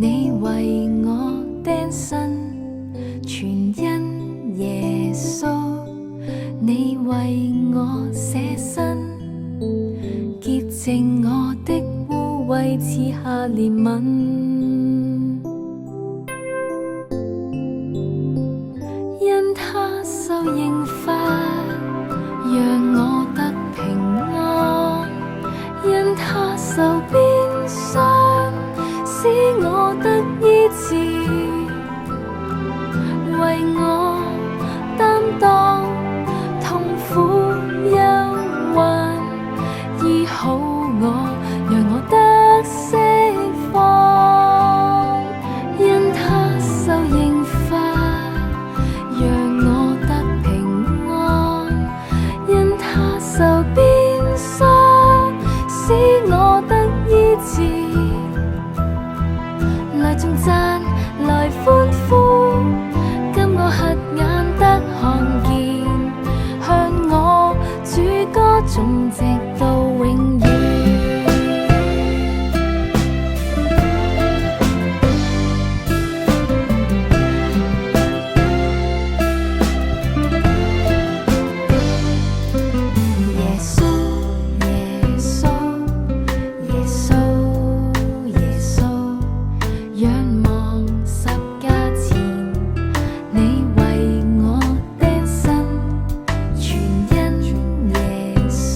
你為我釘身，全因耶穌。你為我捨身，潔淨我的污穢，賜下憐憫。因他受刑罰，讓我得平安；因他受鞭傷，使我得醫治。為我擔當痛苦憂患，醫好我，讓我得釋放。因他受刑罰，讓我得平安；因他受鞭傷，使我得醫治。來頌讚，來歡呼，今我瞎眼得看見，向我主歌頌直到永遠。耶穌，耶穌，耶穌，耶穌，仰望十架前，你為我釘身，全因耶穌。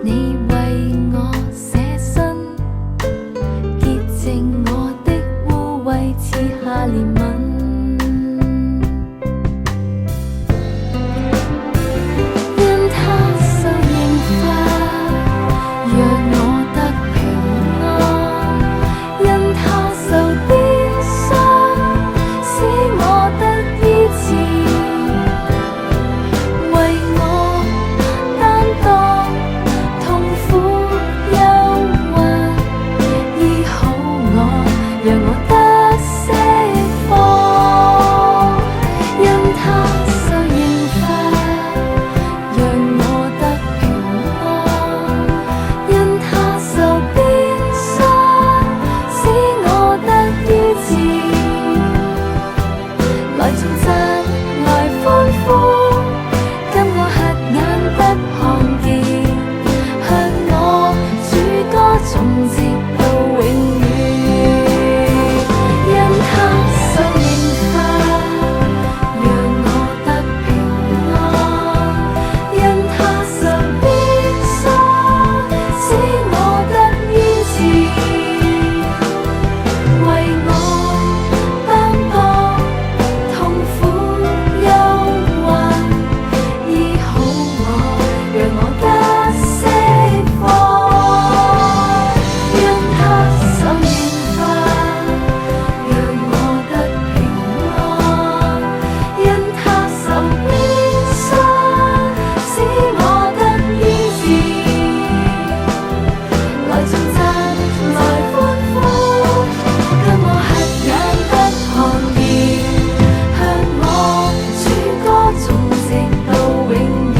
你為我捨身，潔淨我的污穢，賜下憐憫。因他受刑罰，讓我得平安；因他受鞭傷，使我得醫治。為我擔當痛苦憂患，醫好我，讓我得釋放。因他受刑罰，讓我得平安；因他受鞭傷，使我得醫治。來頌讚，來歡呼，今我瞎眼得看見，向我主歌頌直到永遠。因他受刑罰，讓我得平安；因他受鞭傷，使我得醫治。為我擔當痛苦憂患，醫好我，讓我得釋放。因他受刑罰，讓我得平安；因他受鞭傷，使我得醫治。來頌讚，來歡呼，今我瞎眼得看見，向我主歌頌直到永遠。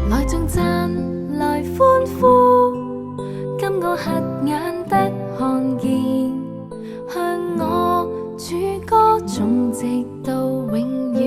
來頌讚，來歡呼，今我瞎眼得看見，向我主歌頌直到永遠。